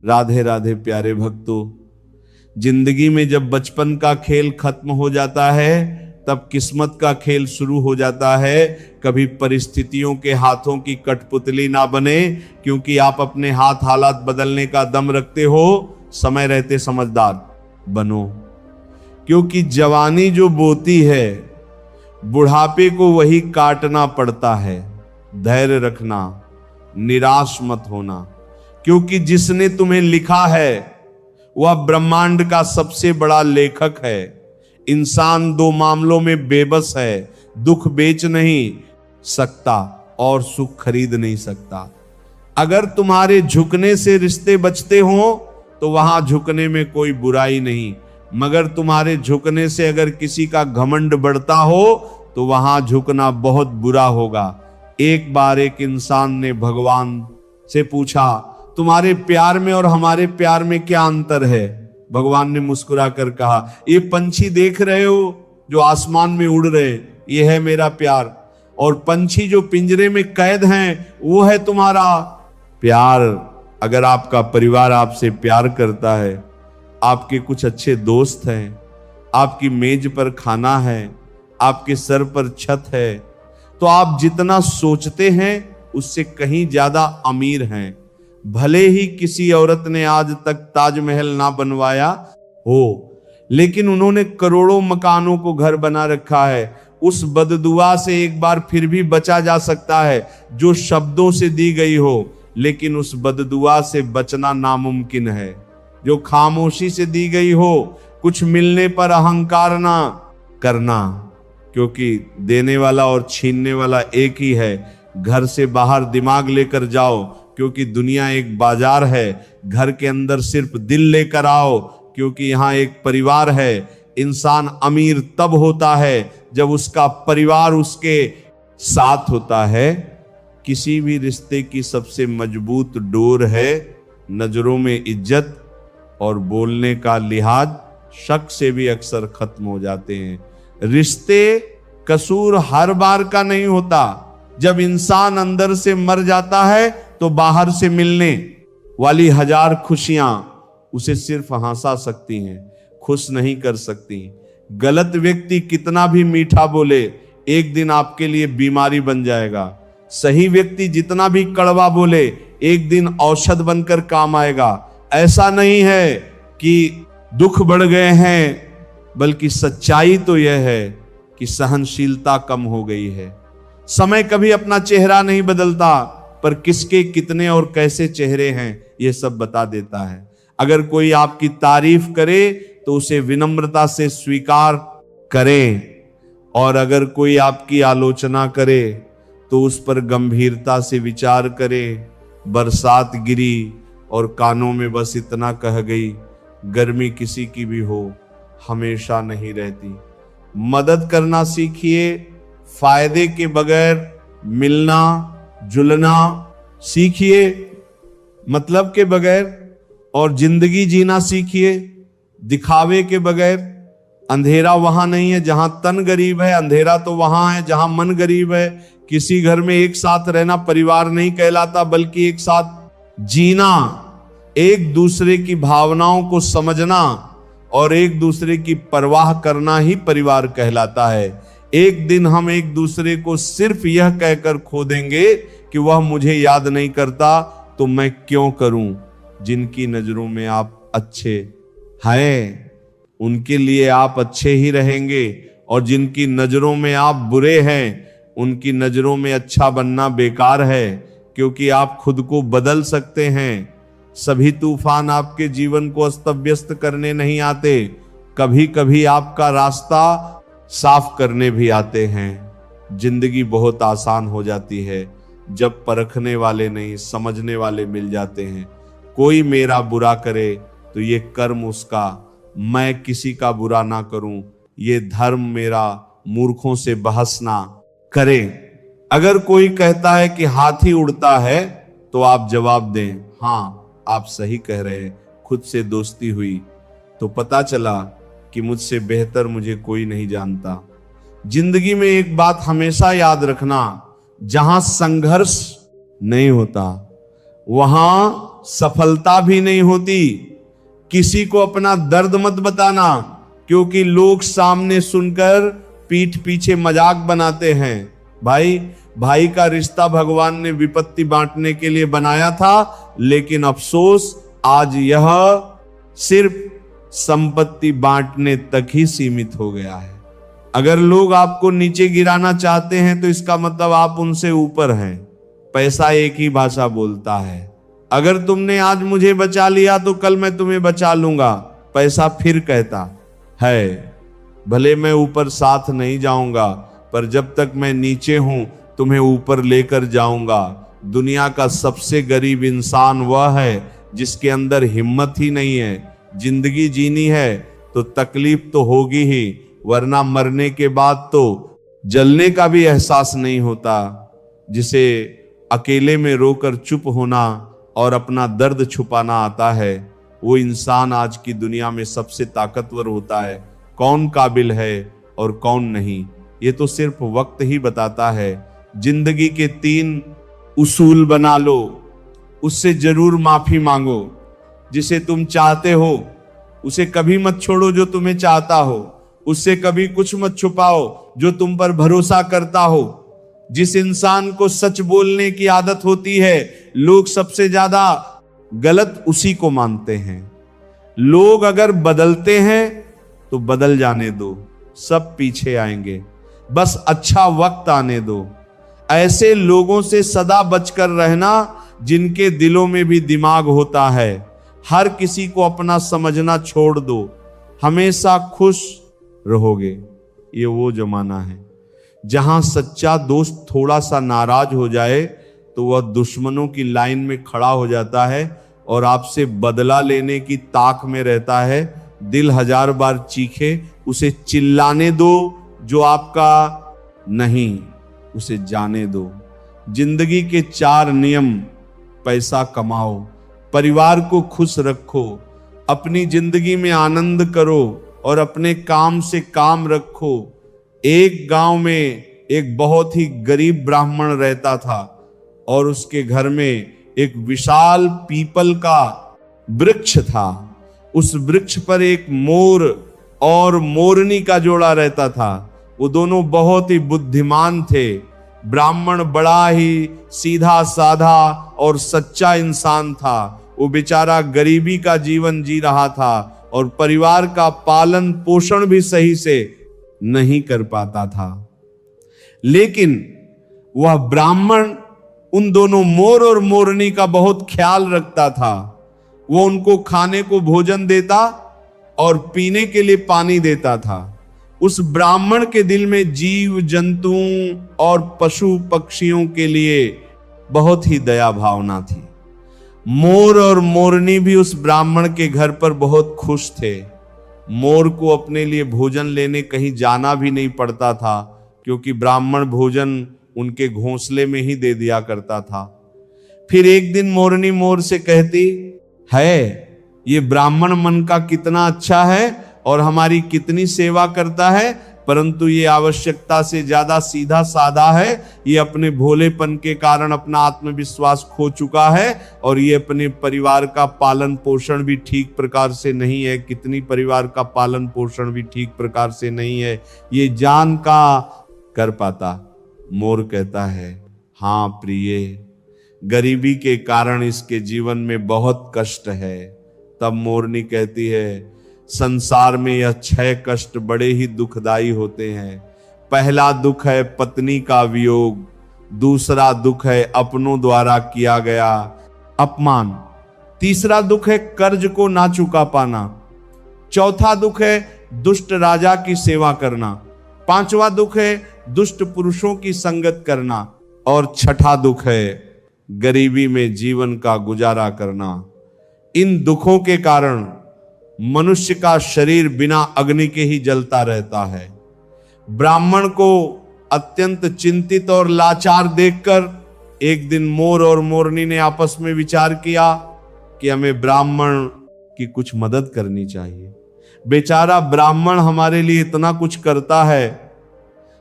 राधे राधे प्यारे भक्तों, जिंदगी में जब बचपन का खेल खत्म हो जाता है तब किस्मत का खेल शुरू हो जाता है। कभी परिस्थितियों के हाथों की कठपुतली ना बने, क्योंकि आप अपने हालात बदलने का दम रखते हो। समय रहते समझदार बनो, क्योंकि जवानी जो बोती है बुढ़ापे को वही काटना पड़ता है। धैर्य रखना, निराश मत होना, क्योंकि जिसने तुम्हें लिखा है वह ब्रह्मांड का सबसे बड़ा लेखक है। इंसान दो मामलों में बेबस है, दुख बेच नहीं सकता और सुख खरीद नहीं सकता। अगर तुम्हारे झुकने से रिश्ते बचते हो तो वहां झुकने में कोई बुराई नहीं, मगर तुम्हारे झुकने से अगर किसी का घमंड बढ़ता हो तो वहां झुकना बहुत बुरा होगा। एक बार एक इंसान ने भगवान से पूछा, तुम्हारे प्यार में और हमारे प्यार में क्या अंतर है? भगवान ने मुस्कुरा कर कहा, ये पंछी देख रहे हो जो आसमान में उड़ रहे, ये है मेरा प्यार, और पंछी जो पिंजरे में कैद हैं वो है तुम्हारा प्यार। अगर आपका परिवार आपसे प्यार करता है, आपके कुछ अच्छे दोस्त हैं, आपकी मेज पर खाना है, आपके सर पर छत है, तो आप जितना सोचते हैं उससे कहीं ज्यादा अमीर हैं। भले ही किसी औरत ने आज तक ताजमहल ना बनवाया हो, लेकिन उन्होंने करोड़ों मकानों को घर बना रखा है। उस बददुआ से एक बार फिर भी बचा जा सकता है जो शब्दों से दी गई हो, लेकिन उस बददुआ से बचना नामुमकिन है जो खामोशी से दी गई हो। कुछ मिलने पर अहंकार ना करना, क्योंकि देने वाला और छीनने वाला एक ही है। घर से बाहर दिमाग लेकर जाओ, क्योंकि दुनिया एक बाजार है। घर के अंदर सिर्फ दिल लेकर आओ, क्योंकि यहाँ एक परिवार है। इंसान अमीर तब होता है जब उसका परिवार उसके साथ होता है। किसी भी रिश्ते की सबसे मजबूत डोर है नजरों में इज्जत, और बोलने का लिहाज शक से भी अक्सर खत्म हो जाते हैं। रिश्ते कसूर हर बार का नहीं होता। जब इंसान अंदर से मर जाता है तो बाहर से मिलने वाली हजार खुशियां उसे सिर्फ हंसा सकती हैं, खुश नहीं कर सकती। गलत व्यक्ति कितना भी मीठा बोले, एक दिन आपके लिए बीमारी बन जाएगा। सही व्यक्ति जितना भी कड़वा बोले, एक दिन औषध बनकर काम आएगा। ऐसा नहीं है कि दुख बढ़ गए हैं, बल्कि सच्चाई तो यह है कि सहनशीलता कम हो गई है। समय कभी अपना चेहरा नहीं बदलता, पर किसके कितने और कैसे चेहरे हैं यह सब बता देता है। अगर कोई आपकी तारीफ करे तो उसे विनम्रता से स्वीकार करें, और अगर कोई आपकी आलोचना करे तो उस पर गंभीरता से विचार करें। बरसात गिरी और कानों में बस इतना कह गई, गर्मी किसी की भी हो हमेशा नहीं रहती। मदद करना सीखिए, फायदे के बगैर मिलना जुलना सीखिए, मतलब के बगैर, और जिंदगी जीना सीखिए दिखावे के बगैर। अंधेरा वहां नहीं है जहां तन गरीब है, अंधेरा तो वहां है जहां मन गरीब है। किसी घर में एक साथ रहना परिवार नहीं कहलाता, बल्कि एक साथ जीना, एक दूसरे की भावनाओं को समझना और एक दूसरे की परवाह करना ही परिवार कहलाता है। एक दिन हम एक दूसरे को सिर्फ यह कहकर खो देंगे कि वह मुझे याद नहीं करता, तो मैं क्यों करूं। जिनकी नजरों में आप अच्छे हैं उनके लिए आप अच्छे ही रहेंगे, और जिनकी नजरों में आप बुरे हैं उनकी नजरों में अच्छा बनना बेकार है, क्योंकि आप खुद को बदल सकते हैं। सभी तूफान आपके जीवन को अस्त व्यस्त करने नहीं आते, कभी कभी आपका रास्ता साफ करने भी आते हैं। जिंदगी बहुत आसान हो जाती है जब परखने वाले नहीं समझने वाले मिल जाते हैं। कोई मेरा बुरा करे तो ये कर्म उसका, मैं किसी का बुरा ना करूं ये धर्म मेरा। मूर्खों से बहस ना करें। अगर कोई कहता है कि हाथी उड़ता है तो आप जवाब दें, हाँ आप सही कह रहे हैं। खुद से दोस्ती हुई तो पता चला कि मुझसे बेहतर मुझे कोई नहीं जानता। जिंदगी में एक बात हमेशा याद रखना, जहां संघर्ष नहीं होता वहां सफलता भी नहीं होती। किसी को अपना दर्द मत बताना, क्योंकि लोग सामने सुनकर पीठ पीछे मजाक बनाते हैं। भाई भाई का रिश्ता भगवान ने विपत्ति बांटने के लिए बनाया था, लेकिन अफसोस आज यह सिर्फ संपत्ति बांटने तक ही सीमित हो गया है। अगर लोग आपको नीचे गिराना चाहते हैं तो इसका मतलब आप उनसे ऊपर हैं। पैसा एक ही भाषा बोलता है। अगर तुमने आज मुझे बचा लिया तो कल मैं तुम्हें बचा लूंगा, पैसा फिर कहता है। भले मैं ऊपर साथ नहीं जाऊंगा, पर जब तक मैं नीचे हूं तुम्हें ऊपर लेकर जाऊंगा। दुनिया का सबसे गरीब इंसान वह है जिसके अंदर हिम्मत ही नहीं है। जिंदगी जीनी है तो तकलीफ तो होगी ही, वरना मरने के बाद तो जलने का भी एहसास नहीं होता। जिसे अकेले में रोकर चुप होना और अपना दर्द छुपाना आता है, वो इंसान आज की दुनिया में सबसे ताकतवर होता है। कौन काबिल है और कौन नहीं, ये तो सिर्फ वक्त ही बताता है। जिंदगी के 3 उसूल बना लो, उससे जरूर माफी मांगो। जिसे तुम चाहते हो उसे कभी मत छोड़ो जो तुम्हें चाहता हो। उससे कभी कुछ मत छुपाओ जो तुम पर भरोसा करता हो। जिस इंसान को सच बोलने की आदत होती है, लोग सबसे ज्यादा गलत उसी को मानते हैं। लोग अगर बदलते हैं तो बदल जाने दो, सब पीछे आएंगे। बस अच्छा वक्त आने दो। ऐसे लोगों से सदा बचकर रहना जिनके दिलों में भी दिमाग होता है। हर किसी को अपना समझना छोड़ दो, हमेशा खुश रहोगे। ये वो जमाना है जहां सच्चा दोस्त थोड़ा सा नाराज हो जाए तो वह दुश्मनों की लाइन में खड़ा हो जाता है और आपसे बदला लेने की ताक में रहता है। दिल 1000 बार चीखे, उसे चिल्लाने दो। जो आपका नहीं, उसे जाने दो। जिंदगी के 4 नियम: पैसा कमाओ, परिवार को खुश रखो, अपनी जिंदगी में आनंद करो और अपने काम से काम रखो। एक गांव में एक बहुत ही गरीब ब्राह्मण रहता था और उसके घर में एक विशाल पीपल का वृक्ष था। उस वृक्ष पर एक मोर और मोरनी का जोड़ा रहता था। वो दोनों बहुत ही बुद्धिमान थे। ब्राह्मण बड़ा ही सीधा साधा और सच्चा इंसान था। वो बेचारा गरीबी का जीवन जी रहा था और परिवार का पालन पोषण भी सही से नहीं कर पाता था। लेकिन वह ब्राह्मण उन दोनों मोर और मोरनी का बहुत ख्याल रखता था। वो उनको खाने को भोजन देता और पीने के लिए पानी देता था। उस ब्राह्मण के दिल में जीव जंतुओं और पशु पक्षियों के लिए बहुत ही दया भावना थी। मोर और मोरनी भी उस ब्राह्मण के घर पर बहुत खुश थे। मोर को अपने लिए भोजन लेने कहीं जाना भी नहीं पड़ता था, क्योंकि ब्राह्मण भोजन उनके घोंसले में ही दे दिया करता था। फिर एक दिन मोरनी मोर से कहती है, ये ब्राह्मण मन का कितना अच्छा है और हमारी कितनी सेवा करता है, परंतु ये आवश्यकता से ज्यादा सीधा साधा है। ये अपने भोलेपन के कारण अपना आत्मविश्वास खो चुका है और ये अपने परिवार का पालन पोषण भी ठीक प्रकार से नहीं है। कितनी परिवार का पालन पोषण भी ठीक प्रकार से नहीं है, ये जान का कर पाता। मोर कहता है, हाँ प्रिय, गरीबी के कारण इसके जीवन में बहुत कष्ट है। तब मोरनी कहती है, संसार में यह 6 कष्ट बड़े ही दुखदाई होते हैं। पहला दुख है पत्नी का वियोग, दूसरा दुख है अपनों द्वारा किया गया अपमान, तीसरा दुख है कर्ज को ना चुका पाना, चौथा दुख है दुष्ट राजा की सेवा करना, पांचवा दुख है दुष्ट पुरुषों की संगत करना और छठा दुख है गरीबी में जीवन का गुजारा करना। इन दुखों के कारण मनुष्य का शरीर बिना अग्नि के ही जलता रहता है। ब्राह्मण को अत्यंत चिंतित और लाचार देखकर एक दिन मोर और मोरनी ने आपस में विचार किया कि हमें ब्राह्मण की कुछ मदद करनी चाहिए। बेचारा ब्राह्मण हमारे लिए इतना कुछ करता है,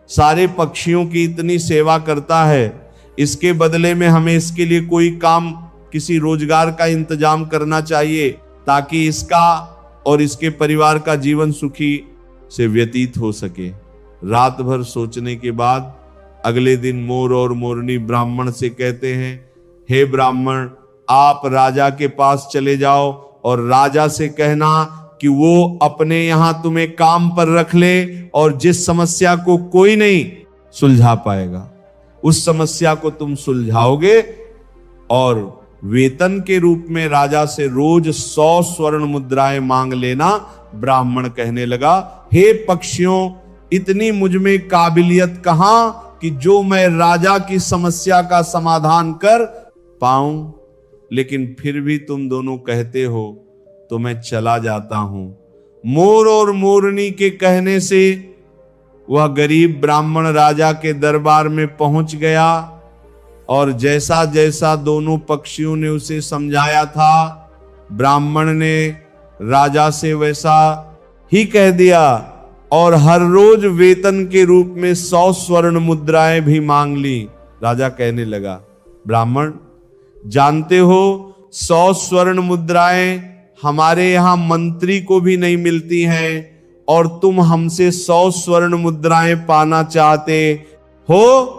सारे पक्षियों की इतनी सेवा करता है, इसके बदले में हमें इसके लिए कोई काम किसी रोजगार का इंतजाम करना चाहिए ताकि इसका और इसके परिवार का जीवन सुखी से व्यतीत हो सके। रात भर सोचने के बाद अगले दिन मोर और मोरनी ब्राह्मण से कहते हैं, हे ब्राह्मण, आप राजा के पास चले जाओ और राजा से कहना कि वो अपने यहां तुम्हें काम पर रख ले और जिस समस्या को कोई नहीं सुलझा पाएगा उस समस्या को तुम सुलझाओगे और वेतन के रूप में राजा से रोज 100 स्वर्ण मुद्राएं मांग लेना। ब्राह्मण कहने लगा, हे पक्षियों, इतनी मुझ में काबिलियत कहां कि जो मैं राजा की समस्या का समाधान कर पाऊं, लेकिन फिर भी तुम दोनों कहते हो तो मैं चला जाता हूं। मोर और मोरनी के कहने से वह गरीब ब्राह्मण राजा के दरबार में पहुंच गया और जैसा जैसा दोनों पक्षियों ने उसे समझाया था, ब्राह्मण ने राजा से वैसा ही कह दिया और हर रोज वेतन के रूप में 100 स्वर्ण मुद्राएं भी मांग ली। राजा कहने लगा, ब्राह्मण, जानते हो 100 स्वर्ण मुद्राएं हमारे यहां मंत्री को भी नहीं मिलती हैं और तुम हमसे 100 स्वर्ण मुद्राएं पाना चाहते हो?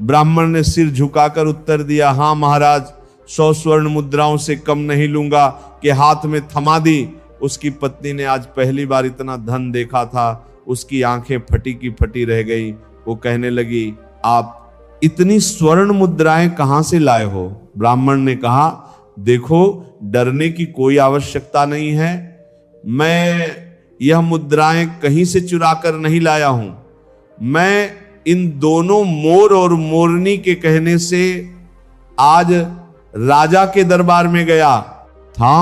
ब्राह्मण ने सिर झुकाकर उत्तर दिया, हां महाराज, 100 स्वर्ण मुद्राओं से कम नहीं लूंगा, कि हाथ में थमा दी। उसकी पत्नी ने आज पहली बार इतना धन देखा था, उसकी आंखें फटी की फटी रह गई। वो कहने लगी, आप इतनी स्वर्ण मुद्राएं कहां से लाए हो? ब्राह्मण ने कहा, देखो, डरने की कोई आवश्यकता नहीं है, मैं यह मुद्राएं कहीं से चुरा कर नहीं लाया हूं। मैं इन दोनों मोर और मोरनी के कहने से आज राजा के दरबार में गया था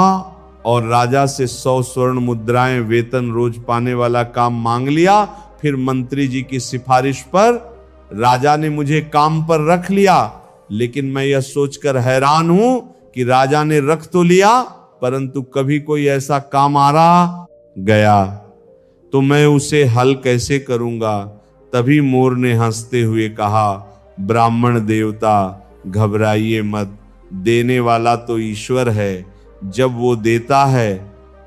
और राजा से 100 स्वर्ण मुद्राएं वेतन रोज पाने वाला काम मांग लिया। फिर मंत्री जी की सिफारिश पर राजा ने मुझे काम पर रख लिया, लेकिन मैं यह सोचकर हैरान हूं कि राजा ने रख तो लिया परंतु कभी कोई ऐसा काम आ रहा गया तो मैं उसे हल कैसे करूंगा। तभी मोर ने हंसते हुए कहा, ब्राह्मण देवता, घबराइए मत, देने वाला तो ईश्वर है। जब वो देता है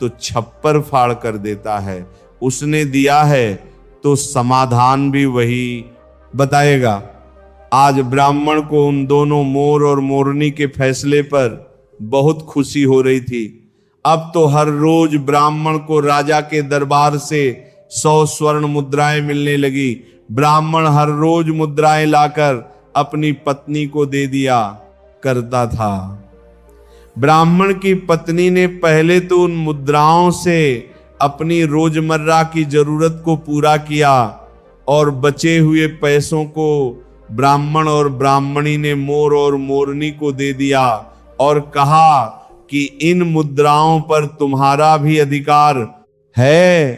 तो छप्पर फाड़ कर देता है, उसने दिया है तो समाधान भी वही बताएगा। आज ब्राह्मण को उन दोनों मोर और मोरनी के फैसले पर बहुत खुशी हो रही थी। अब तो हर रोज ब्राह्मण को राजा के दरबार से 100 स्वर्ण मुद्राएं मिलने लगी। ब्राह्मण हर रोज मुद्राएं लाकर अपनी पत्नी को दे दिया करता था। ब्राह्मण की पत्नी ने पहले तो उन मुद्राओं से अपनी रोजमर्रा की जरूरत को पूरा किया और बचे हुए पैसों को ब्राह्मण और ब्राह्मणी ने मोर और मोरनी को दे दिया और कहा कि इन मुद्राओं पर तुम्हारा भी अधिकार है।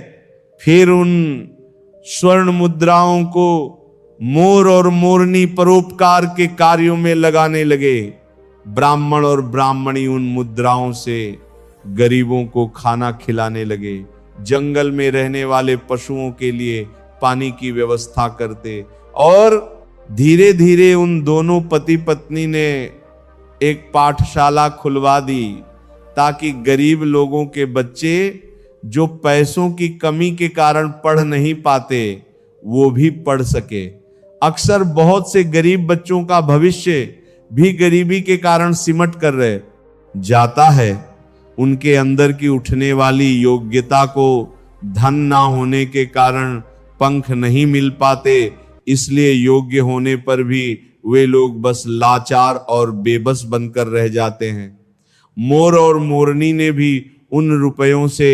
फिर उन स्वर्ण मुद्राओं को मोर और मोरनी परोपकार के कार्यों में लगाने लगे। ब्राह्मण और ब्राह्मणी उन मुद्राओं से गरीबों को खाना खिलाने लगे, जंगल में रहने वाले पशुओं के लिए पानी की व्यवस्था करते और धीरे धीरे उन दोनों पति पत्नी ने एक पाठशाला खुलवा दी ताकि गरीब लोगों के बच्चे जो पैसों की कमी के कारण पढ़ नहीं पाते वो भी पढ़ सके। अक्सर बहुत से गरीब बच्चों का भविष्य भी गरीबी के कारण सिमट कर रहे जाता है। उनके अंदर की उठने वाली योग्यता को धन ना होने के कारण पंख नहीं मिल पाते, इसलिए योग्य होने पर भी वे लोग बस लाचार और बेबस बनकर रह जाते हैं। मोर और मोरनी ने भी उन रुपयों से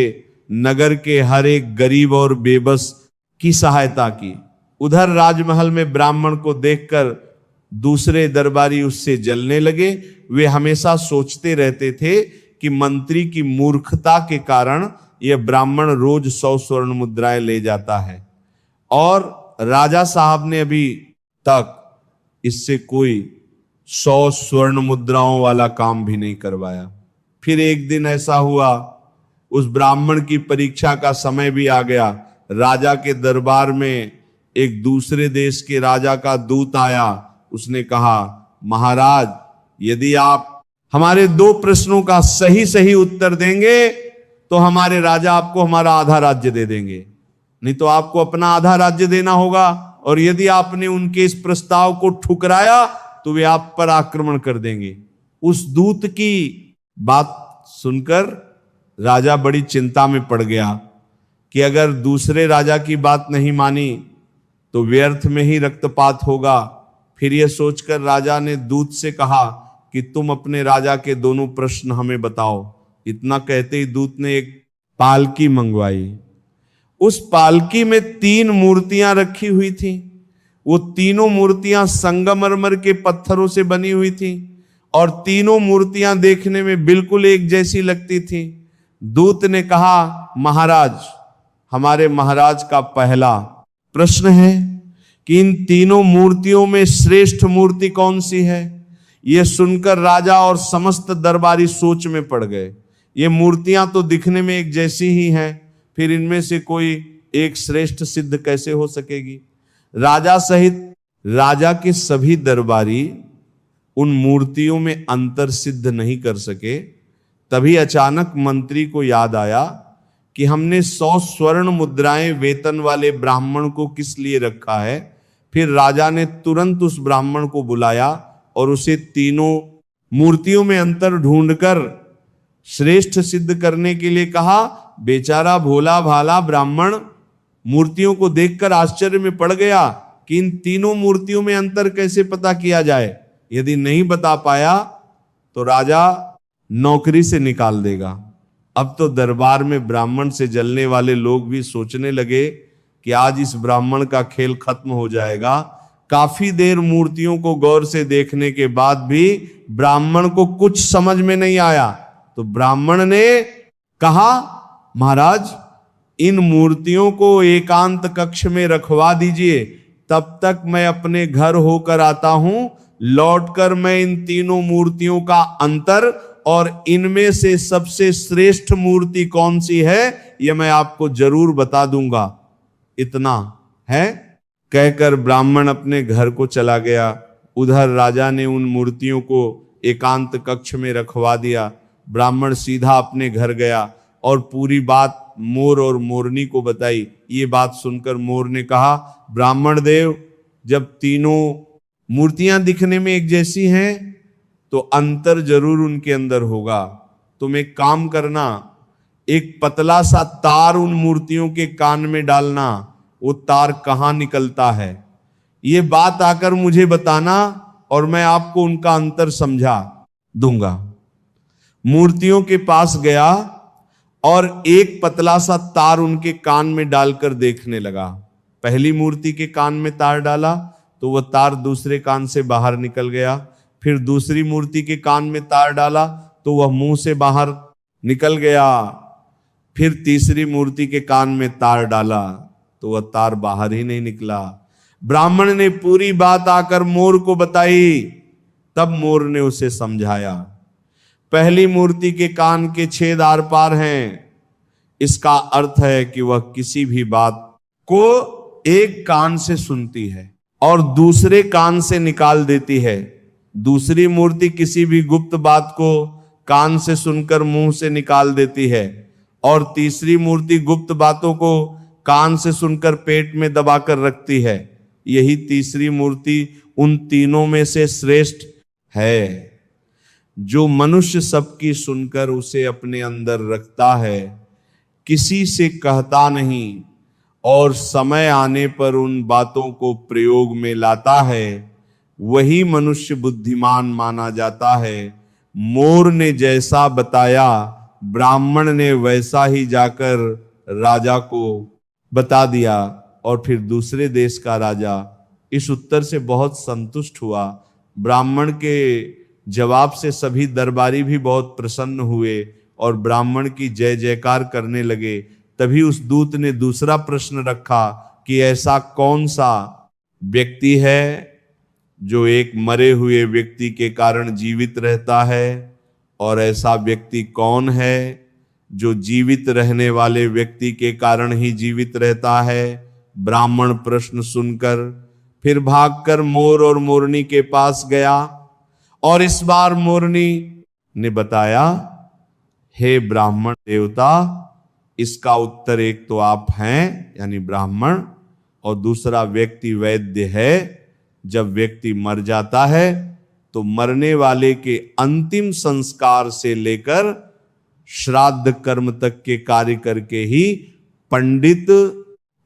नगर के हर एक गरीब और बेबस की सहायता की। उधर राजमहल में ब्राह्मण को देखकर दूसरे दरबारी उससे जलने लगे। वे हमेशा सोचते रहते थे कि मंत्री की मूर्खता के कारण यह ब्राह्मण रोज 100 स्वर्ण मुद्राएं ले जाता है और राजा साहब ने अभी तक इससे कोई 100 स्वर्ण मुद्राओं वाला काम भी नहीं करवाया। फिर एक दिन ऐसा हुआ, उस ब्राह्मण की परीक्षा का समय भी आ गया। राजा के दरबार में एक दूसरे देश के राजा का दूत आया। उसने कहा, महाराज, यदि आप हमारे 2 प्रश्नों का सही सही उत्तर देंगे तो हमारे राजा आपको हमारा आधा राज्य दे देंगे, नहीं तो आपको अपना आधा राज्य देना होगा। और यदि आपने उनके इस प्रस्ताव को ठुकराया तो वे आप पर आक्रमण कर देंगे। उस दूत की बात सुनकर राजा बड़ी चिंता में पड़ गया कि अगर दूसरे राजा की बात नहीं मानी तो व्यर्थ में ही रक्तपात होगा। फिर यह सोचकर राजा ने दूत से कहा कि तुम अपने राजा के दोनों प्रश्न हमें बताओ। इतना कहते ही दूत ने एक पालकी मंगवाई। उस पालकी में 3 मूर्तियां रखी हुई थी। वो तीनों मूर्तियां संगमरमर के पत्थरों से बनी हुई थी और तीनों मूर्तियां देखने में बिल्कुल एक जैसी लगती थी। दूत ने कहा, महाराज, हमारे महाराज का पहला प्रश्न है कि इन तीनों मूर्तियों में श्रेष्ठ मूर्ति कौन सी है। यह सुनकर राजा और समस्त दरबारी सोच में पड़ गए। ये मूर्तियां तो दिखने में एक जैसी ही हैं, फिर इनमें से कोई एक श्रेष्ठ सिद्ध कैसे हो सकेगी। राजा सहित राजा के सभी दरबारी उन मूर्तियों में अंतर सिद्ध नहीं कर सके। तभी अचानक मंत्री को याद आया कि हमने 100 स्वर्ण मुद्राएं वेतन वाले ब्राह्मण को किस लिए रखा है। फिर राजा ने तुरंत उस ब्राह्मण को बुलाया और उसे तीनों मूर्तियों में अंतर ढूंढकर श्रेष्ठ सिद्ध करने के लिए कहा। बेचारा भोला भाला ब्राह्मण मूर्तियों को देखकर आश्चर्य में पड़ गया कि इन तीनों मूर्तियों में अंतर कैसे पता किया जाए। यदि नहीं बता पाया तो राजा नौकरी से निकाल देगा। अब तो दरबार में ब्राह्मण से जलने वाले लोग भी सोचने लगे कि आज इस ब्राह्मण का खेल खत्म हो जाएगा। काफी देर मूर्तियों को गौर से देखने के बाद भी ब्राह्मण को कुछ समझ में नहीं आया। तो ब्राह्मण ने कहा, महाराज, इन मूर्तियों को एकांत कक्ष में रखवा दीजिए, तब तक मैं अपने घर होकर आता हूं। लौटकर मैं इन तीनों मूर्तियों का अंतर और इनमें से सबसे श्रेष्ठ मूर्ति कौन सी है यह मैं आपको जरूर बता दूंगा। इतना है कहकर ब्राह्मण अपने घर को चला गया। उधर राजा ने उन मूर्तियों को एकांत कक्ष में रखवा दिया। ब्राह्मण सीधा अपने घर गया और पूरी बात मोर और मोरनी को बताई। ये बात सुनकर मोर ने कहा, ब्राह्मण देव, जब तीनों मूर्तियां दिखने में एक जैसी हैं तो अंतर जरूर उनके अंदर होगा। तुम एक काम करना, एक पतला सा तार उन मूर्तियों के कान में डालना। वो तार कहां निकलता है ये बात आकर मुझे बताना और मैं आपको उनका अंतर समझा दूंगा। मूर्तियों के पास गया और एक पतला सा तार उनके कान में डालकर देखने लगा। पहली मूर्ति के कान में तार डाला तो वह तार दूसरे कान से बाहर निकल गया। फिर दूसरी मूर्ति के कान में तार डाला तो वह मुंह से बाहर निकल गया। फिर तीसरी मूर्ति के कान में तार डाला तो वह तार बाहर ही नहीं निकला। ब्राह्मण ने पूरी बात आकर मोर को बताई। तब मोर ने उसे समझाया, पहली मूर्ति के कान के छेद आर पार हैं। इसका अर्थ है कि वह किसी भी बात को एक कान से सुनती है और दूसरे कान से निकाल देती है। दूसरी मूर्ति किसी भी गुप्त बात को कान से सुनकर मुंह से निकाल देती है और तीसरी मूर्ति गुप्त बातों को कान से सुनकर पेट में दबाकर रखती है। यही तीसरी मूर्ति उन तीनों में से श्रेष्ठ है। जो मनुष्य सबकी सुनकर उसे अपने अंदर रखता है, किसी से कहता नहीं और समय आने पर उन बातों को प्रयोग में लाता है, वही मनुष्य बुद्धिमान माना जाता है। मोर ने जैसा बताया ब्राह्मण ने वैसा ही जाकर राजा को बता दिया और फिर दूसरे देश का राजा इस उत्तर से बहुत संतुष्ट हुआ। ब्राह्मण के जवाब से सभी दरबारी भी बहुत प्रसन्न हुए और ब्राह्मण की जय जयकार करने लगे। तभी उस दूत ने दूसरा प्रश्न रखा कि ऐसा कौन सा व्यक्ति है जो एक मरे हुए व्यक्ति के कारण जीवित रहता है, और ऐसा व्यक्ति कौन है जो जीवित रहने वाले व्यक्ति के कारण ही जीवित रहता है। ब्राह्मण प्रश्न सुनकर फिर भागकर मोर और मोरनी के पास गया और इस बार मोरनी ने बताया, हे ब्राह्मण देवता, इसका उत्तर एक तो आप हैं यानी ब्राह्मण, और दूसरा व्यक्ति वैद्य है। जब व्यक्ति मर जाता है तो मरने वाले के अंतिम संस्कार से लेकर श्राद्ध कर्म तक के कार्य करके ही पंडित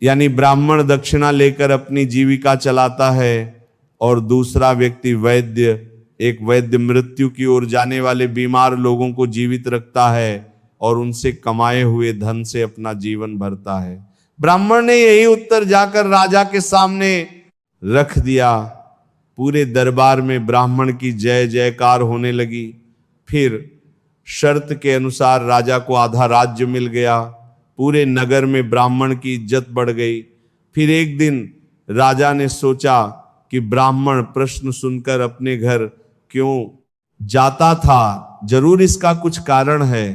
यानी ब्राह्मण दक्षिणा लेकर अपनी जीविका चलाता है, और दूसरा व्यक्ति वैद्य, एक वैद्य मृत्यु की ओर जाने वाले बीमार लोगों को जीवित रखता है और उनसे कमाए हुए धन से अपना जीवन भरता है। ब्राह्मण ने यही उत्तर जाकर राजा के सामने रख दिया। पूरे दरबार में ब्राह्मण की जय जयकार होने लगी। फिर शर्त के अनुसार राजा को आधा राज्य मिल गया। पूरे नगर में ब्राह्मण की इज्जत बढ़ गई। फिर एक दिन राजा ने सोचा कि ब्राह्मण प्रश्न सुनकर अपने घर क्यों जाता था, जरूर इसका कुछ कारण है।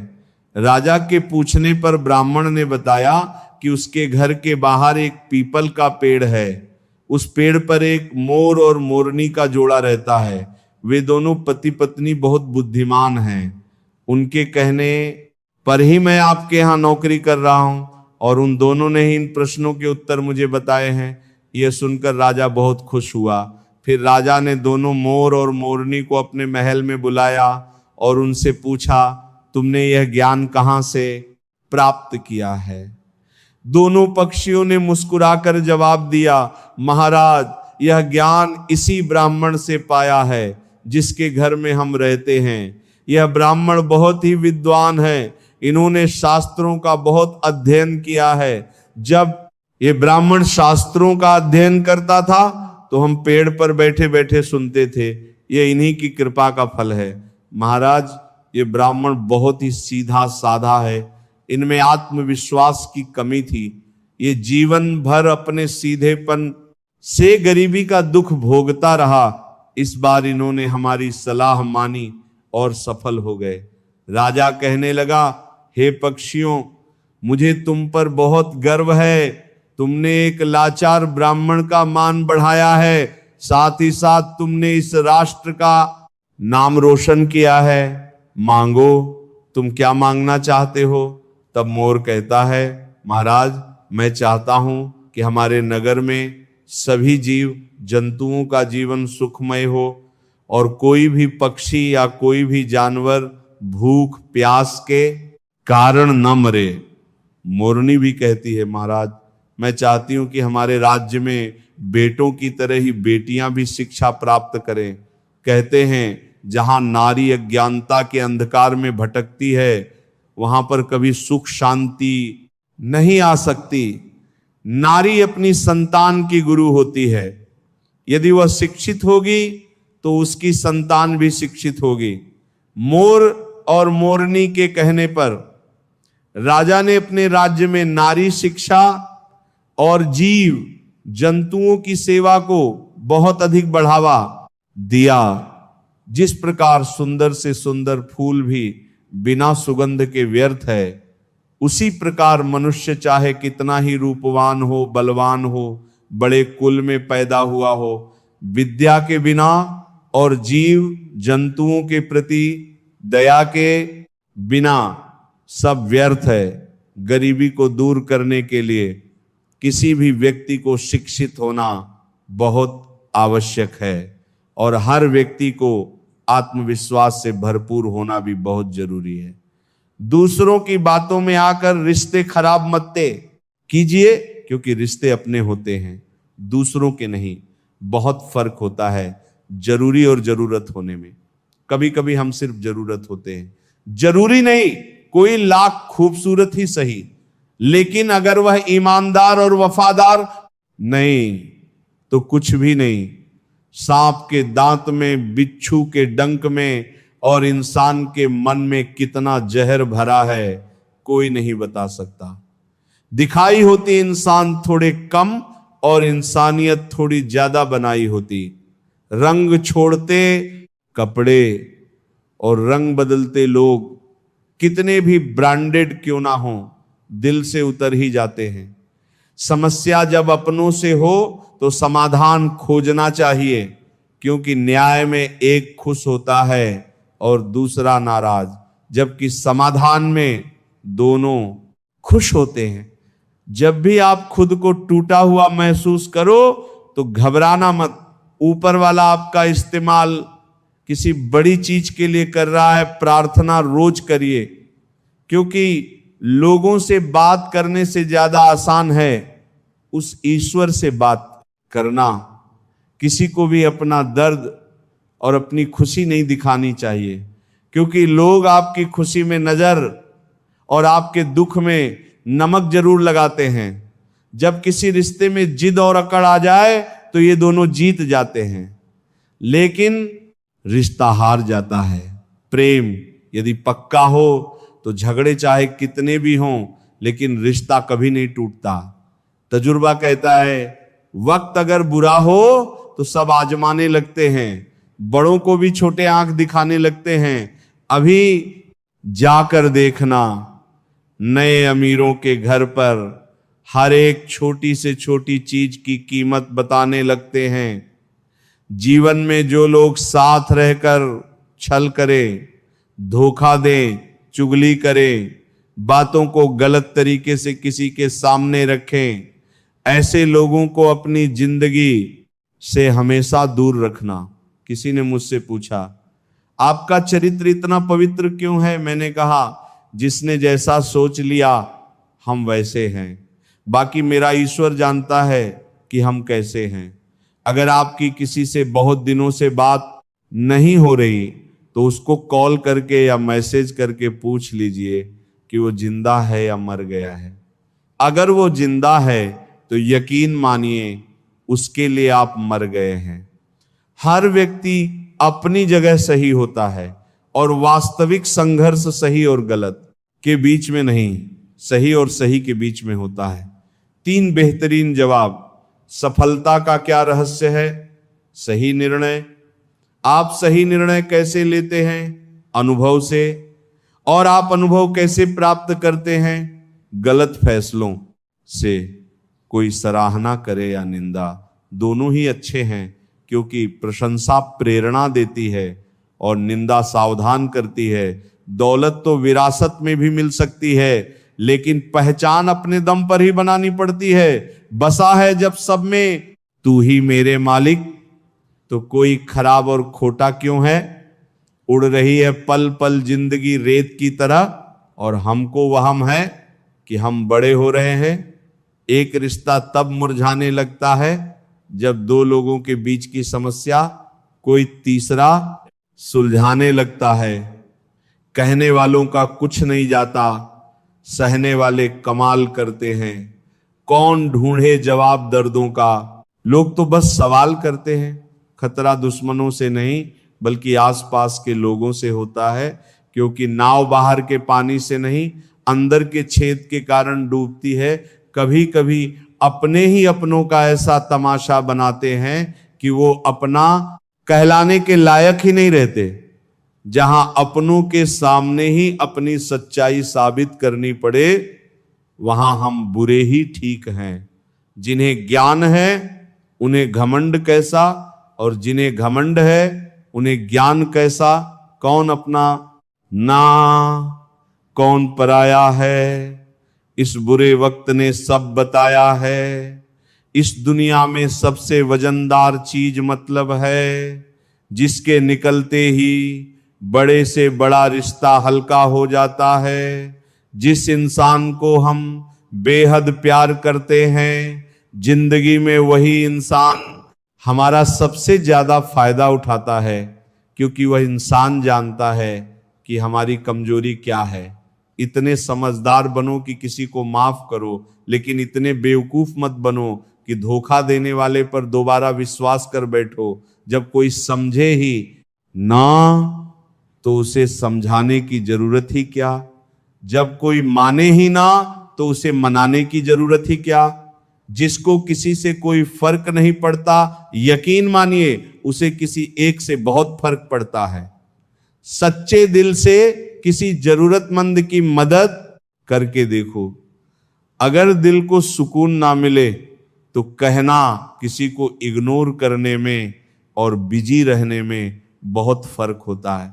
राजा के पूछने पर ब्राह्मण ने बताया कि उसके घर के बाहर एक पीपल का पेड़ है। उस पेड़ पर एक मोर और मोरनी का जोड़ा रहता है। वे दोनों पति पत्नी बहुत बुद्धिमान हैं। उनके कहने पर ही मैं आपके यहाँ नौकरी कर रहा हूं और उन दोनों ने ही इन प्रश्नों के उत्तर मुझे बताए हैं। यह सुनकर राजा बहुत खुश हुआ। फिर राजा ने दोनों मोर और मोरनी को अपने महल में बुलाया और उनसे पूछा, तुमने यह ज्ञान कहाँ से प्राप्त किया है? दोनों पक्षियों ने मुस्कुराकर जवाब दिया, महाराज, यह ज्ञान इसी ब्राह्मण से पाया है जिसके घर में हम रहते हैं। यह ब्राह्मण बहुत ही विद्वान है। इन्होंने शास्त्रों का बहुत अध्ययन किया है। जब ये ब्राह्मण शास्त्रों का अध्ययन करता था तो हम पेड़ पर बैठे बैठे सुनते थे। ये इन्हीं की कृपा का फल है। महाराज, ये ब्राह्मण बहुत ही सीधा साधा है। इनमें आत्मविश्वास की कमी थी। ये जीवन भर अपने सीधेपन से गरीबी का दुख भोगता रहा। इस बार इन्होंने हमारी सलाह मानी और सफल हो गए। राजा कहने लगा, हे पक्षियों, मुझे तुम पर बहुत गर्व है। तुमने एक लाचार ब्राह्मण का मान बढ़ाया है, साथ ही साथ तुमने इस राष्ट्र का नाम रोशन किया है। मांगो, तुम क्या मांगना चाहते हो? तब मोर कहता है, महाराज, मैं चाहता हूं कि हमारे नगर में सभी जीव जंतुओं का जीवन सुखमय हो और कोई भी पक्षी या कोई भी जानवर भूख प्यास के कारण न मरे। मोरनी भी कहती है, महाराज, मैं चाहती हूं कि हमारे राज्य में बेटों की तरह ही बेटियां भी शिक्षा प्राप्त करें। कहते हैं, जहां नारी अज्ञानता के अंधकार में भटकती है वहां पर कभी सुख शांति नहीं आ सकती। नारी अपनी संतान की गुरु होती है। यदि वह शिक्षित होगी तो उसकी संतान भी शिक्षित होगी। मोर और मोरनी के कहने पर राजा ने अपने राज्य में नारी शिक्षा और जीव जंतुओं की सेवा को बहुत अधिक बढ़ावा दिया। जिस प्रकार सुंदर से सुंदर फूल भी बिना सुगंध के व्यर्थ है, उसी प्रकार मनुष्य चाहे कितना ही रूपवान हो, बलवान हो, बड़े कुल में पैदा हुआ हो, विद्या के बिना और जीव जंतुओं के प्रति दया के बिना सब व्यर्थ है। गरीबी को दूर करने के लिए किसी भी व्यक्ति को शिक्षित होना बहुत आवश्यक है और हर व्यक्ति को आत्मविश्वास से भरपूर होना भी बहुत जरूरी है। दूसरों की बातों में आकर रिश्ते खराब मत कीजिए, क्योंकि रिश्ते अपने होते हैं, दूसरों के नहीं। बहुत फर्क होता है जरूरी और जरूरत होने में। कभी कभी हम सिर्फ जरूरत होते हैं, जरूरी नहीं कोई लाख खूबसूरत ही सही, लेकिन अगर वह ईमानदार और वफादार नहीं तो कुछ भी नहीं। सांप के दांत में, बिच्छू के डंक में और इंसान के मन में कितना जहर भरा है कोई नहीं बता सकता। दिखाई होती इंसान थोड़े कम और इंसानियत थोड़ी ज्यादा बनाई होती। रंग छोड़ते कपड़े और रंग बदलते लोग कितने भी ब्रांडेड क्यों ना हो, दिल से उतर ही जाते हैं। समस्या जब अपनों से हो तो समाधान खोजना चाहिए, क्योंकि न्याय में एक खुश होता है और दूसरा नाराज, जबकि समाधान में दोनों खुश होते हैं। जब भी आप खुद को टूटा हुआ महसूस करो तो घबराना मत। ऊपर वाला आपका इस्तेमाल किसी बड़ी चीज के लिए कर रहा है। प्रार्थना रोज करिए, क्योंकि लोगों से बात करने से ज्यादा आसान है उस ईश्वर से बात करना। किसी को भी अपना दर्द और अपनी खुशी नहीं दिखानी चाहिए, क्योंकि लोग आपकी खुशी में नजर और आपके दुख में नमक जरूर लगाते हैं। जब किसी रिश्ते में जिद और अकड़ आ जाए तो ये दोनों जीत जाते हैं, लेकिन रिश्ता हार जाता है। प्रेम यदि पक्का हो तो झगड़े चाहे कितने भी हों, लेकिन रिश्ता कभी नहीं टूटता। तजुर्बा कहता है वक्त अगर बुरा हो तो सब आजमाने लगते हैं, बड़ों को भी छोटे आंख दिखाने लगते हैं। अभी जाकर देखना, नए अमीरों के घर पर हर एक छोटी से छोटी चीज की कीमत बताने लगते हैं। जीवन में जो लोग साथ रहकर छल करें, धोखा दें, चुगली करें, बातों को गलत तरीके से किसी के सामने रखें, ऐसे लोगों को अपनी जिंदगी से हमेशा दूर रखना। किसी ने मुझसे पूछा आपका चरित्र इतना पवित्र क्यों है? मैंने कहा जिसने जैसा सोच लिया हम वैसे हैं, बाकी मेरा ईश्वर जानता है कि हम कैसे हैं। अगर आपकी किसी से बहुत दिनों से बात नहीं हो रही तो उसको कॉल करके या मैसेज करके पूछ लीजिए कि वो जिंदा है या मर गया है। अगर वो जिंदा है तो यकीन मानिए उसके लिए आप मर गए हैं। हर व्यक्ति अपनी जगह सही होता है और वास्तविक संघर्ष सही और गलत के बीच में नहीं, सही और सही के बीच में होता है। 3 बेहतरीन जवाब। सफलता का क्या रहस्य है? सही निर्णय। आप सही निर्णय कैसे लेते हैं? अनुभव से। और आप अनुभव कैसे प्राप्त करते हैं? गलत फैसलों से। कोई सराहना करे या निंदा, दोनों ही अच्छे हैं, क्योंकि प्रशंसा प्रेरणा देती है और निंदा सावधान करती है। दौलत तो विरासत में भी मिल सकती है, लेकिन पहचान अपने दम पर ही बनानी पड़ती है। बसा है जब सब में तू ही मेरे मालिक, तो कोई खराब और खोटा क्यों है? उड़ रही है पल पल जिंदगी रेत की तरह, और हमको वहम है कि हम बड़े हो रहे हैं। एक रिश्ता तब मुरझाने लगता है जब 2 लोगों के बीच की समस्या कोई तीसरा सुलझाने लगता है। कहने वालों का कुछ नहीं जाता, सहने वाले कमाल करते हैं। कौन ढूंढे जवाब दर्दों का? लोग तो बस सवाल करते हैं। खतरा दुश्मनों से नहीं बल्कि आसपास के लोगों से होता है, क्योंकि नाव बाहर के पानी से नहीं अंदर के छेद के कारण डूबती है। कभी कभी अपने ही अपनों का ऐसा तमाशा बनाते हैं कि वो अपना कहलाने के लायक ही नहीं रहते। जहां अपनों के सामने ही अपनी सच्चाई साबित करनी पड़े, वहां हम बुरे ही ठीक हैं। जिन्हें ज्ञान है उन्हें घमंड कैसा, और जिन्हें घमंड है उन्हें ज्ञान कैसा। कौन अपना ना कौन पराया है, इस बुरे वक्त ने सब बताया है। इस दुनिया में सबसे वजनदार चीज मतलब है, जिसके निकलते ही बड़े से बड़ा रिश्ता हल्का हो जाता है। जिस इंसान को हम बेहद प्यार करते हैं, जिंदगी में वही इंसान हमारा सबसे ज्यादा फायदा उठाता है, क्योंकि वह इंसान जानता है कि हमारी कमजोरी क्या है। इतने समझदार बनो कि किसी को माफ करो, लेकिन इतने बेवकूफ मत बनो कि धोखा देने वाले पर दोबारा विश्वास कर बैठो। जब कोई समझे ही ना तो उसे समझाने की जरूरत ही क्या? जब कोई माने ही ना तो उसे मनाने की जरूरत ही क्या? जिसको किसी से कोई फर्क नहीं पड़ता, यकीन मानिए उसे किसी एक से बहुत फर्क पड़ता है। सच्चे दिल से किसी जरूरतमंद की मदद करके देखो। अगर दिल को सुकून ना मिले तो कहना किसी को इग्नोर करने में और बिजी रहने में बहुत फर्क होता है।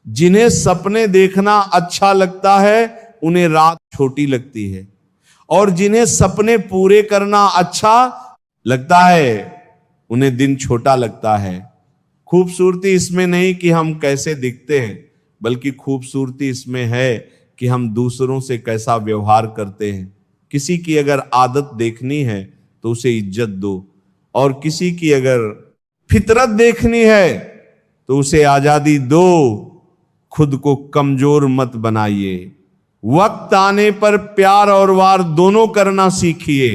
जिन्हें सपने देखना अच्छा लगता है उन्हें रात छोटी लगती है, और जिन्हें सपने पूरे करना अच्छा लगता है उन्हें दिन छोटा लगता है। खूबसूरती इसमें नहीं कि हम कैसे दिखते हैं, बल्कि खूबसूरती इसमें है कि हम दूसरों से कैसा व्यवहार करते हैं। किसी की अगर आदत देखनी है तो उसे इज्जत दो, और किसी की अगर फितरत देखनी है तो उसे आजादी दो। खुद को कमजोर मत बनाइए। वक्त आने पर प्यार और वार दोनों करना सीखिए।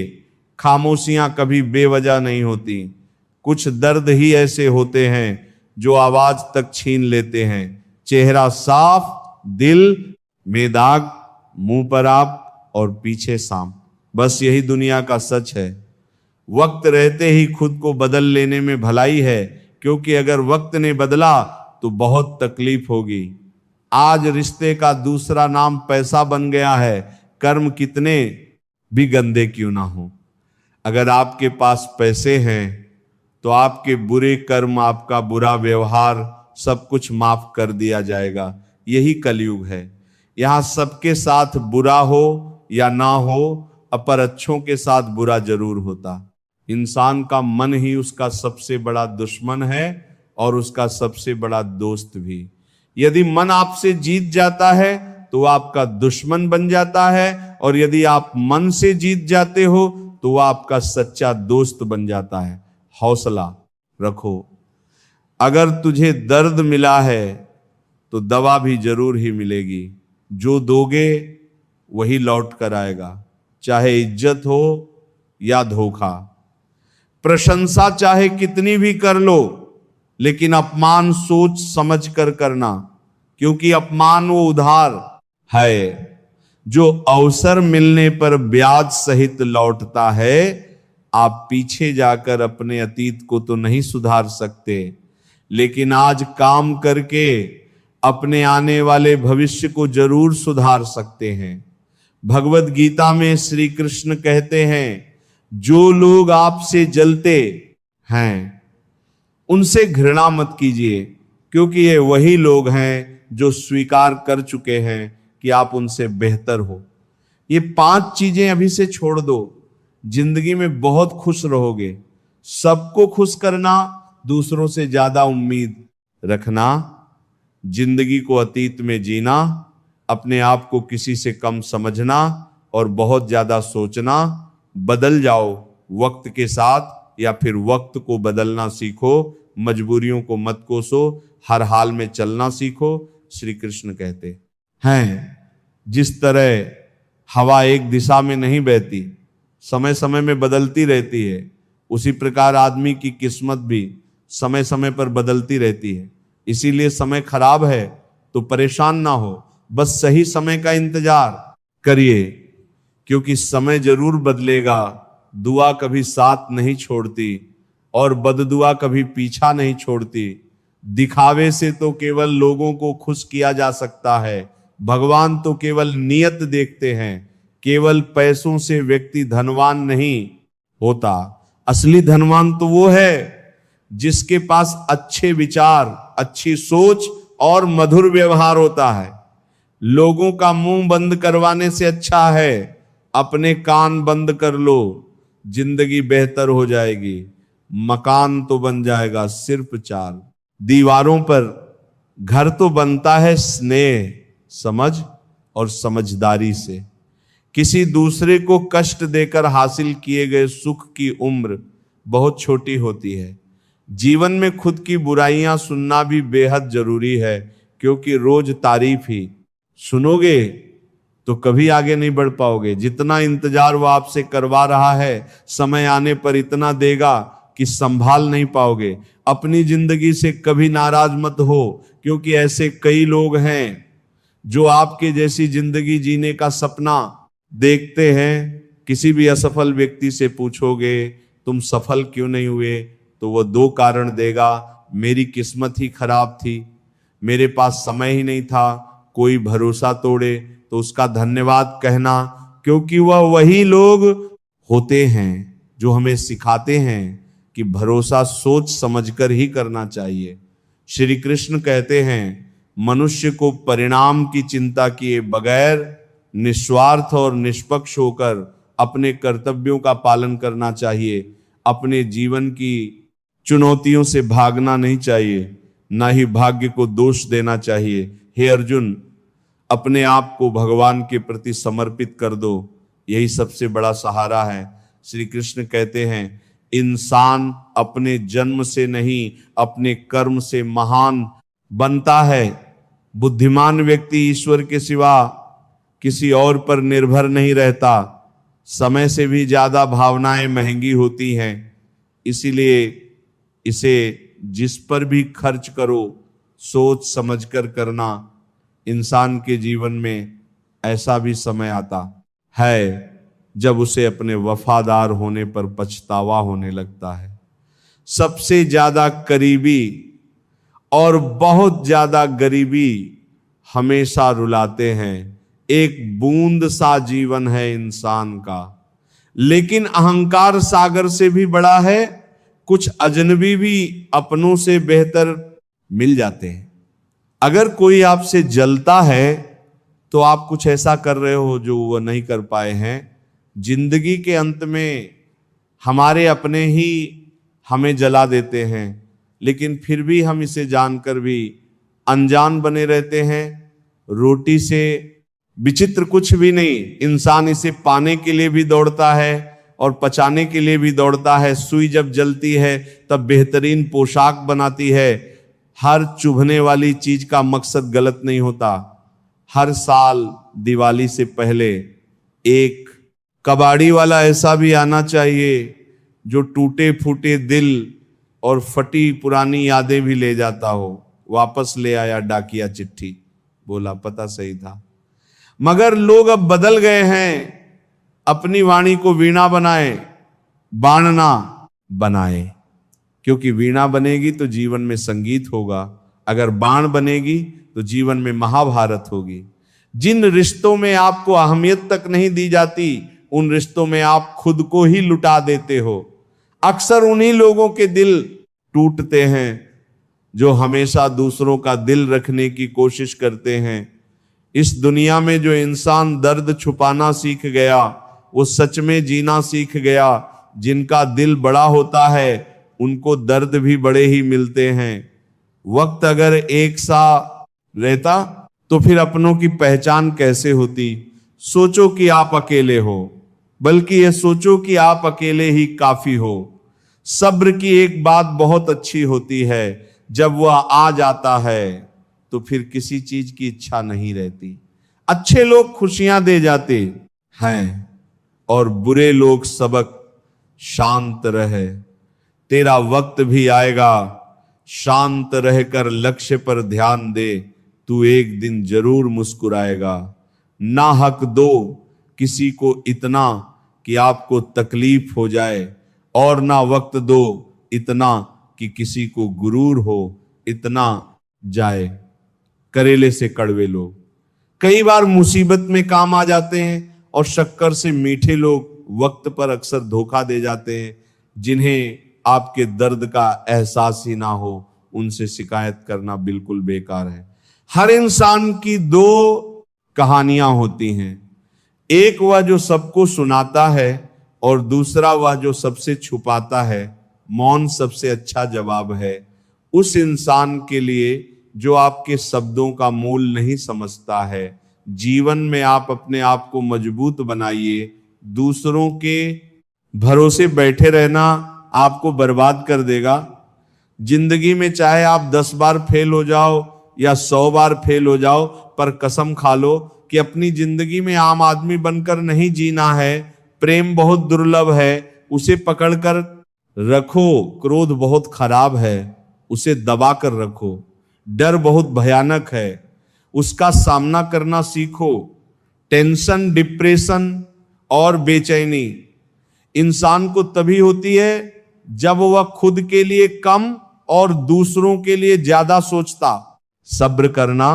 खामोशियां कभी बेवजह नहीं होती। कुछ दर्द ही ऐसे होते हैं जो आवाज तक छीन लेते हैं। चेहरा साफ, दिल में दाग, मुंह पर आप और पीछे सांप। बस यही दुनिया का सच है। वक्त रहते ही खुद को बदल लेने में भलाई है, क्योंकि अगर वक्त ने बदला तो बहुत तकलीफ होगी। आज रिश्ते का दूसरा नाम पैसा बन गया है, कर्म कितने भी गंदे क्यों ना हो। अगर आपके पास पैसे हैं तो आपके बुरे कर्म, आपका बुरा व्यवहार, सब कुछ माफ कर दिया जाएगा। यही कलयुग है। यहां सबके साथ बुरा हो या ना हो, अपर अच्छों के साथ बुरा जरूर होता। इंसान का मन ही उसका सबसे बड़ा दुश्मन है और उसका सबसे बड़ा दोस्त भी। यदि मन आपसे जीत जाता है तो वो आपका दुश्मन बन जाता है, और यदि आप मन से जीत जाते हो तो वो आपका सच्चा दोस्त बन जाता है। हौसला रखो। अगर तुझे दर्द मिला है तो दवा भी जरूर ही मिलेगी। जो दोगे वही लौट कर आएगा, चाहे इज्जत हो या धोखा। प्रशंसा चाहे कितनी भी कर लो, लेकिन अपमान सोच समझ कर करना, क्योंकि अपमान वो उधार है जो अवसर मिलने पर ब्याज सहित लौटता है। आप पीछे जाकर अपने अतीत को तो नहीं सुधार सकते, लेकिन आज काम करके अपने आने वाले भविष्य को जरूर सुधार सकते हैं। भगवत गीता में श्री कृष्ण कहते हैं, जो लोग आपसे जलते हैं उनसे घृणा मत कीजिए, क्योंकि ये वही लोग हैं जो स्वीकार कर चुके हैं कि आप उनसे बेहतर हो। ये 5 चीजें अभी से छोड़ दो, जिंदगी में बहुत खुश रहोगे। सबको खुश करना, दूसरों से ज्यादा उम्मीद रखना, जिंदगी को अतीत में जीना, अपने आप को किसी से कम समझना और बहुत ज्यादा सोचना। बदल जाओ वक्त के साथ, या फिर वक्त को बदलना सीखो। मजबूरियों को मत कोसो, हर हाल में चलना सीखो। श्री कृष्ण कहते हैं, जिस तरह हवा एक दिशा में नहीं बहती, समय समय में बदलती रहती है, उसी प्रकार आदमी की किस्मत भी समय समय पर बदलती रहती है। इसीलिए समय खराब है तो परेशान ना हो, बस सही समय का इंतजार करिए, क्योंकि समय जरूर बदलेगा। दुआ कभी साथ नहीं छोड़ती और बददुआ कभी पीछा नहीं छोड़ती। दिखावे से तो केवल लोगों को खुश किया जा सकता है, भगवान तो केवल नियत देखते हैं। केवल पैसों से व्यक्ति धनवान नहीं होता। असली धनवान तो वो है जिसके पास अच्छे विचार, अच्छी सोच और मधुर व्यवहार होता है। लोगों का मुंह बंद करवाने से अच्छा है अपने कान बंद कर लो, जिंदगी बेहतर हो जाएगी। मकान तो बन जाएगा सिर्फ 4 दीवारों पर, घर तो बनता है स्नेह, समझ और समझदारी से। किसी दूसरे को कष्ट देकर हासिल किए गए सुख की उम्र बहुत छोटी होती है। जीवन में खुद की बुराइयां सुनना भी बेहद जरूरी है, क्योंकि रोज तारीफ ही सुनोगे तो कभी आगे नहीं बढ़ पाओगे। जितना इंतजार वो आपसे करवा रहा है, समय आने पर इतना देगा कि संभाल नहीं पाओगे। अपनी जिंदगी से कभी नाराज मत हो, क्योंकि ऐसे कई लोग हैं जो आपके जैसी जिंदगी जीने का सपना देखते हैं। किसी भी असफल व्यक्ति से पूछोगे तुम सफल क्यों नहीं हुए, तो वो 2 कारण देगा। मेरी किस्मत ही खराब थी, मेरे पास समय ही नहीं था। कोई भरोसा तोड़े तो उसका धन्यवाद कहना, क्योंकि वह वही लोग होते हैं जो हमें सिखाते हैं कि भरोसा सोच समझकर ही करना चाहिए। श्री कृष्ण कहते हैं, मनुष्य को परिणाम की चिंता किए बगैर निस्वार्थ और निष्पक्ष होकर अपने कर्तव्यों का पालन करना चाहिए। अपने जीवन की चुनौतियों से भागना नहीं चाहिए, ना ही भाग्य को दोष देना चाहिए। हे अर्जुन, अपने आप को भगवान के प्रति समर्पित कर दो, यही सबसे बड़ा सहारा है। श्री कृष्ण कहते हैं, इंसान अपने जन्म से नहीं अपने कर्म से महान बनता है। बुद्धिमान व्यक्ति ईश्वर के सिवा किसी और पर निर्भर नहीं रहता। समय से भी ज्यादा भावनाएं महंगी होती हैं, इसीलिए इसे जिस पर भी खर्च करो सोच समझकर करना। इंसान के जीवन में ऐसा भी समय आता है जब उसे अपने वफादार होने पर पछतावा होने लगता है। सबसे ज्यादा करीबी और बहुत ज्यादा गरीबी हमेशा रुलाते हैं। एक बूंद सा जीवन है इंसान का, लेकिन अहंकार सागर से भी बड़ा है। कुछ अजनबी भी अपनों से बेहतर मिल जाते हैं। अगर कोई आपसे जलता है तो आप कुछ ऐसा कर रहे हो जो वो नहीं कर पाए हैं। जिंदगी के अंत में हमारे अपने ही हमें जला देते हैं, लेकिन फिर भी हम इसे जानकर भी अनजान बने रहते हैं। रोटी से विचित्र कुछ भी नहीं, इंसान इसे पाने के लिए भी दौड़ता है और पचाने के लिए भी दौड़ता है। सुई जब जलती है तब बेहतरीन पोशाक बनाती है। हर चुभने वाली चीज का मकसद गलत नहीं होता। हर साल दिवाली से पहले एक कबाड़ी वाला ऐसा भी आना चाहिए जो टूटे फूटे दिल और फटी पुरानी यादें भी ले जाता हो। वापस ले आया डाकिया चिट्ठी, बोला पता सही था। मगर लोग अब बदल गए हैं। अपनी वाणी को वीणा बनाए, बाण ना बनाए, क्योंकि वीणा बनेगी तो जीवन में संगीत होगा, अगर बाण बनेगी तो जीवन में महाभारत होगी। जिन रिश्तों में आपको अहमियत तक नहीं दी जाती, उन रिश्तों में आप खुद को ही लुटा देते हो। अक्सर उन्हीं लोगों के दिल टूटते हैं जो हमेशा दूसरों का दिल रखने की कोशिश करते हैं। इस दुनिया में जो इंसान दर्द छुपाना सीख गया वो सच में जीना सीख गया। जिनका दिल बड़ा होता है उनको दर्द भी बड़े ही मिलते हैं। वक्त अगर एक सा रहता तो फिर अपनों की पहचान कैसे होती। सोचो कि आप अकेले हो, बल्कि ये सोचो कि आप अकेले ही काफी हो। सब्र की एक बात बहुत अच्छी होती है, जब वह आ जाता है तो फिर किसी चीज की इच्छा नहीं रहती। अच्छे लोग खुशियां दे जाते हैं और बुरे लोग सबक। शांत रहे, तेरा वक्त भी आएगा। शांत रहकर लक्ष्य पर ध्यान दे, तू एक दिन जरूर मुस्कुराएगा। ना हक दो किसी को इतना कि आपको तकलीफ हो जाए, और ना वक्त दो इतना कि किसी को गुरूर हो इतना जाए। करेले से कड़वे लोग कई बार मुसीबत में काम आ जाते हैं, और शक्कर से मीठे लोग वक्त पर अक्सर धोखा दे जाते हैं। जिन्हें आपके दर्द का एहसास ही ना हो, उनसे शिकायत करना बिल्कुल बेकार है। हर इंसान की दो कहानियां होती हैं, एक वह जो सबको सुनाता है और दूसरा वह जो सबसे छुपाता है। मौन सबसे अच्छा जवाब है। उस इंसान के लिए जो आपके शब्दों का मूल नहीं समझता है। जीवन में आप अपने आप को मजबूत बनाइए। दूसरों के भरोसे बैठे रहना आपको बर्बाद कर देगा। जिंदगी में चाहे आप 10 बार फेल हो जाओ या 100 बार फेल हो जाओ, पर कसम खा लो कि अपनी जिंदगी में आम आदमी बनकर नहीं जीना है। प्रेम बहुत दुर्लभ है, उसे पकड़कर रखो। क्रोध बहुत खराब है, उसे दबा कर रखो। डर बहुत भयानक है, उसका सामना करना सीखो। टेंशन, डिप्रेशन और बेचैनी इंसान को तभी होती है जब वह खुद के लिए कम और दूसरों के लिए ज्यादा सोचता। सब्र करना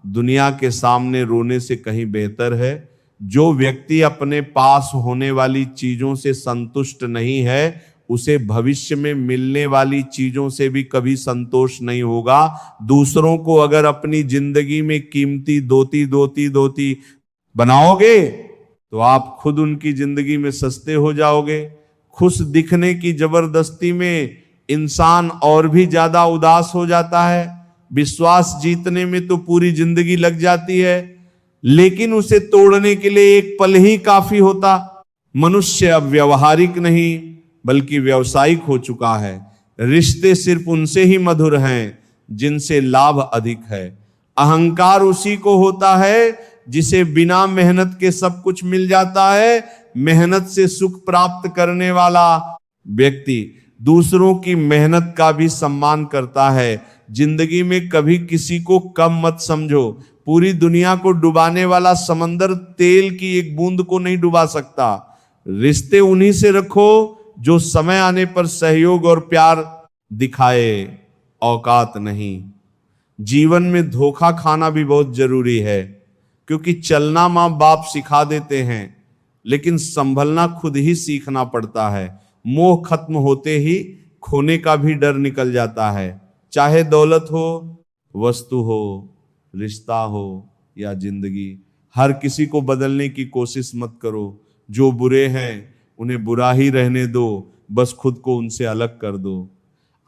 दुनिया के सामने रोने से कहीं बेहतर है। जो व्यक्ति अपने पास होने वाली चीजों से संतुष्ट नहीं है, उसे भविष्य में मिलने वाली चीजों से भी कभी संतोष नहीं होगा। दूसरों को अगर अपनी जिंदगी में कीमती दोती बनाओगे तो आप खुद उनकी जिंदगी में सस्ते हो जाओगे। खुश दिखने की जबरदस्ती में इंसान और भी ज्यादा उदास हो जाता है। विश्वास जीतने में तो पूरी जिंदगी लग जाती है, लेकिन उसे तोड़ने के लिए एक पल ही काफी होता। मनुष्य अब व्यवहारिक नहीं बल्कि व्यावसायिक हो चुका है। रिश्ते सिर्फ उनसे ही मधुर हैं जिनसे लाभ अधिक है। अहंकार उसी को होता है जिसे बिना मेहनत के सब कुछ मिल जाता है। मेहनत से सुख प्राप्त करने वाला व्यक्ति दूसरों की मेहनत का भी सम्मान करता है। जिंदगी में कभी किसी को कम मत समझो। पूरी दुनिया को डुबाने वाला समंदर तेल की एक बूंद को नहीं डुबा सकता। रिश्ते उन्हीं से रखो जो समय आने पर सहयोग और प्यार दिखाए, औकात नहीं। जीवन में धोखा खाना भी बहुत जरूरी है, क्योंकि चलना माँ बाप सिखा देते हैं, लेकिन संभलना खुद ही सीखना पड़ता है। मोह खत्म होते ही खोने का भी डर निकल जाता है। चाहे दौलत हो, वस्तु हो, रिश्ता हो या जिंदगी, हर किसी को बदलने की कोशिश मत करो। जो बुरे हैं उन्हें बुरा ही रहने दो, बस खुद को उनसे अलग कर दो।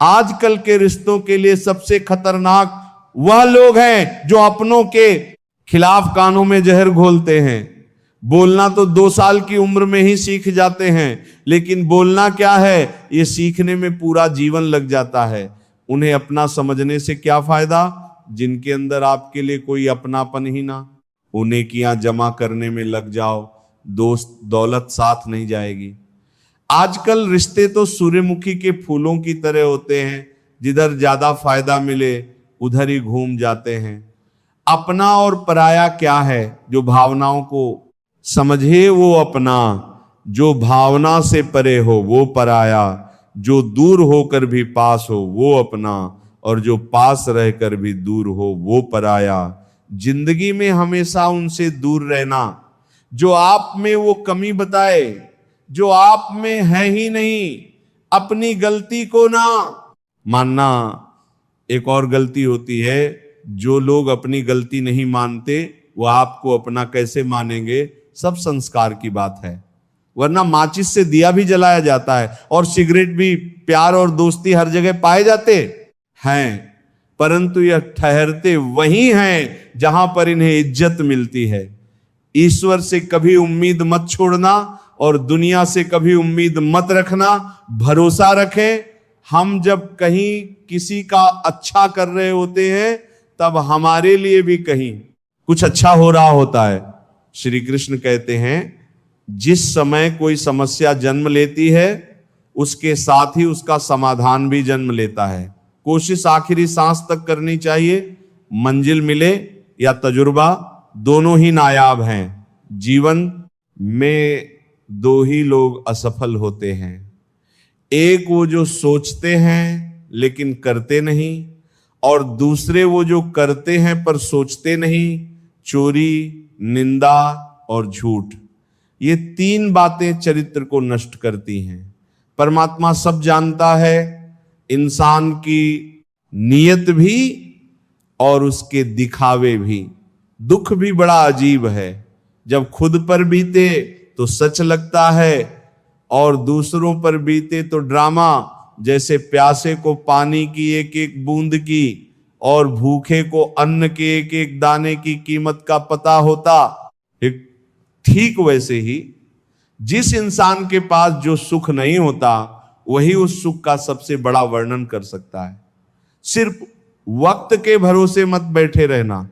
आजकल के रिश्तों के लिए सबसे खतरनाक वह लोग हैं जो अपनों के खिलाफ कानों में जहर घोलते हैं। बोलना तो 2 साल की उम्र में ही सीख जाते हैं, लेकिन बोलना क्या है ये सीखने में पूरा जीवन लग जाता है। उन्हें अपना समझने से क्या फायदा जिनके अंदर आपके लिए कोई अपनापन ही ना। उन्हें किया जमा करने में लग जाओ, दोस्त दौलत साथ नहीं जाएगी। आजकल रिश्ते तो सूर्यमुखी के फूलों की तरह होते हैं, जिधर ज्यादा फायदा मिले उधर ही घूम जाते हैं। अपना और पराया क्या है? जो भावनाओं को समझे वो अपना, जो भावना से परे हो वो पराया, जो दूर होकर भी पास हो वो अपना, और जो पास रहकर भी दूर हो वो पराया। जिंदगी में हमेशा उनसे दूर रहना जो आप में वो कमी बताए जो आप में है ही नहीं। अपनी गलती को ना मानना। एक और गलती होती है, जो लोग अपनी गलती नहीं मानते वो आपको अपना कैसे मानेंगे? सब संस्कार की बात है। वरना माचिस से दिया भी जलाया जाता है और सिगरेट भी, प्यार और दोस्ती हर जगह पाए जाते हैं, परंतु यह ठहरते वहीं हैं जहां पर इन्हें इज्जत मिलती है। ईश्वर से कभी उम्मीद मत छोड़ना और दुनिया से कभी उम्मीद मत रखना। भरोसा रखें, हम जब कहीं किसी का अच्छा कर रहे होते हैं तब हमारे लिए भी कहीं कुछ अच्छा हो रहा होता है। श्री कृष्ण कहते हैं, जिस समय कोई समस्या जन्म लेती है उसके साथ ही उसका समाधान भी जन्म लेता है। कोशिश आखिरी सांस तक करनी चाहिए। मंजिल मिले या तजुर्बा, दोनों ही नायाब हैं। जीवन में 2 ही लोग असफल होते हैं, एक वो जो सोचते हैं लेकिन करते नहीं, और दूसरे वो जो करते हैं पर सोचते नहीं। चोरी, निंदा और झूठ, ये 3 बातें चरित्र को नष्ट करती हैं। परमात्मा सब जानता है, इंसान की नीयत भी और उसके दिखावे भी। दुख भी बड़ा अजीब है, जब खुद पर बीते तो सच लगता है और दूसरों पर बीते तो ड्रामा। जैसे प्यासे को पानी की एक एक बूंद की और भूखे को अन्न के एक एक दाने की कीमत का पता होता, ठीक वैसे ही जिस इंसान के पास जो सुख नहीं होता वही उस सुख का सबसे बड़ा वर्णन कर सकता है। सिर्फ वक्त के भरोसे मत बैठे रहना।